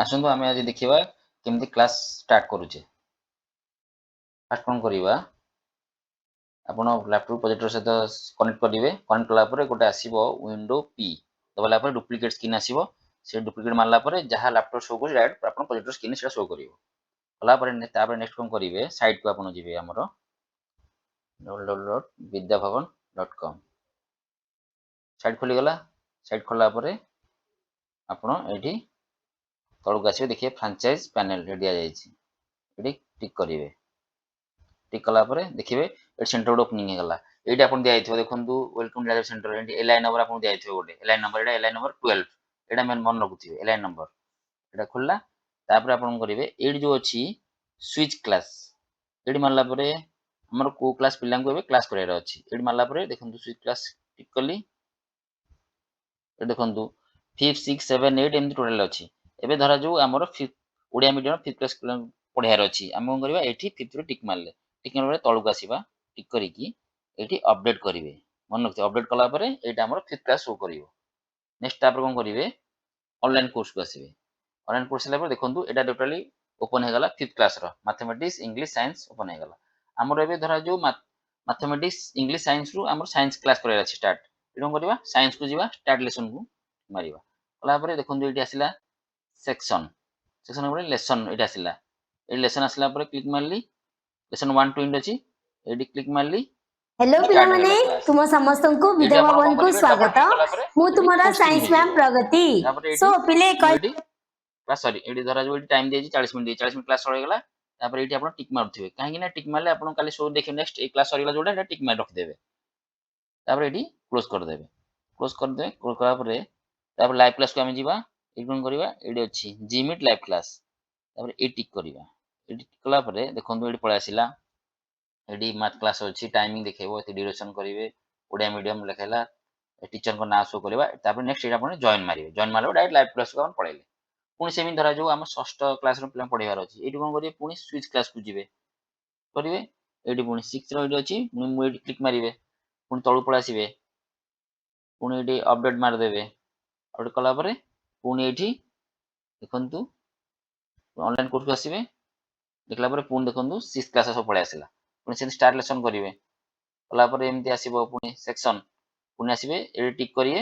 आसतु आम आज देखा केमती क्लास स्टार्ट करुचे। फास्ट कौन करवा आपण लैपटॉप प्रोजेक्टर सहित कनेक्ट करेंगे। कनेक्ट कलापर गोटे आसो विंडो पी दबाला डुप्लिकेट स्क्रीन आसो। से डुप्लिकेट मारला जहाँ लैपटॉप शो कर डायरेक्ट आप प्रोजेक्टर स्क्रीन से शो कर कलापर नेक्स्ट कौन करेंगे साइट को आप जी आमर www.vidyabhavan.com साइट खोलीगला। साइट खोलापर आपड़ ये तौक आसो देखिए फ्रांचाइज पैनल दि जाए टिक करेंगे। टिक कलापर देखिए ये सेंटर गोटे ओपनिंग होगा। ये आप दिखाई देखो welcome direct centre LI number आपको दिखाई गोटे एलआई नंबर एलआई नंबर 12 यहाँ मेन मन रखुवे एलआई नंबर यहाँ खोलला। तापर आप करेंगे ये जो अच्छी स्विच क्लास ये मारला आमर को क्लास पिला क्लास करार अच्छी ये मारला देखो स्विच क्लास टिक कली। देखो 5 6 7 8 एमती टोटाल अच्छी। एवं धरा जो आमर ओडिया मीडियम 5th क्लास पढ़ार अच्छी आम कौन करवा ये 5th टिक मारे टिक मारे तौक आसवा टिक करके अपडेट करेंगे। मन रखिए अपडेट कलापर यहाँ आम 5th क्लास शो कर। नेक्स्ट कौन करेंगे ऑनलाइन कोर्स को आसवे। ऑनलाइन कोर्स देखो यहाँ टोटाली ओपन होगा 5th class mathematics English science open होगा। आमर ए धरा जो मैथमेटिक्स इंग्लिश साइंस रु आम साइंस क्लास करार स्टार्ट ये कौन करवा साइंस को जीवा स्टार्ट लेसन को मारिबा कलापर देखो ये आसला सेक्शन सेक्शन लेसन ये आसला ये लेसन आसला क्लिक मारली लेसन 1 2 अच्छी ये क्लिक मारली। हेलो पिला माने तुम समस्त को विद्या भवन को स्वागत। मु तुमरा साइंस मैम प्रगति सो पिले क्लास सॉरी ये धरा जो टाइम दिए 40 मिनट 40 मिनट क्लास सरीगला। तापर ये आप टिक मारुवे कहीं टिक मारे आप काली शो देखिए नेक्स्ट ए क्लास सरीगला जोटा टिक मार रखिदेवे। तापर ये क्लोज करदे क्लोज करदे क्लोज करापर लाइव क्लास को आम जावा ये कौन करवा ये अच्छी जीमिट लाइव क्लास तापर ये टिक करवा ये टिक कलापर देखो ये पलि आसला ये मैथ क्लास अच्छी टाइमिंग देखो ड्यूरेशन करेंगे ओडिया मीडियम लिखेला टीचर को ना शो करवा। नेक्स्ट आप जॉइन मारे जॉइन मारे डायरेक्ट लाइव क्लास को पढ़े पुणी सेम धरा जो आम 6th क्लास पिला पढ़ार अच्छी ये कौन करेंगे पुणी स्विच क्लास को जी करेंगे ये पुणी 6th अच्छी मुझे क्लिक मारे पुणी तलू पलि आसवे पुणी ये अपडेट मारदेवे अपडेट कलापर पुणी ये देखु ऑनलाइन कोर्स को आसवे देखला पुणी देखो 6th क्लास सब पलि आसला पुणी से स्टार्ट लेसन करेंगे कलापर एमती आसो पुणी सेक्शन पुणी आसवे ये टिक करेंगे।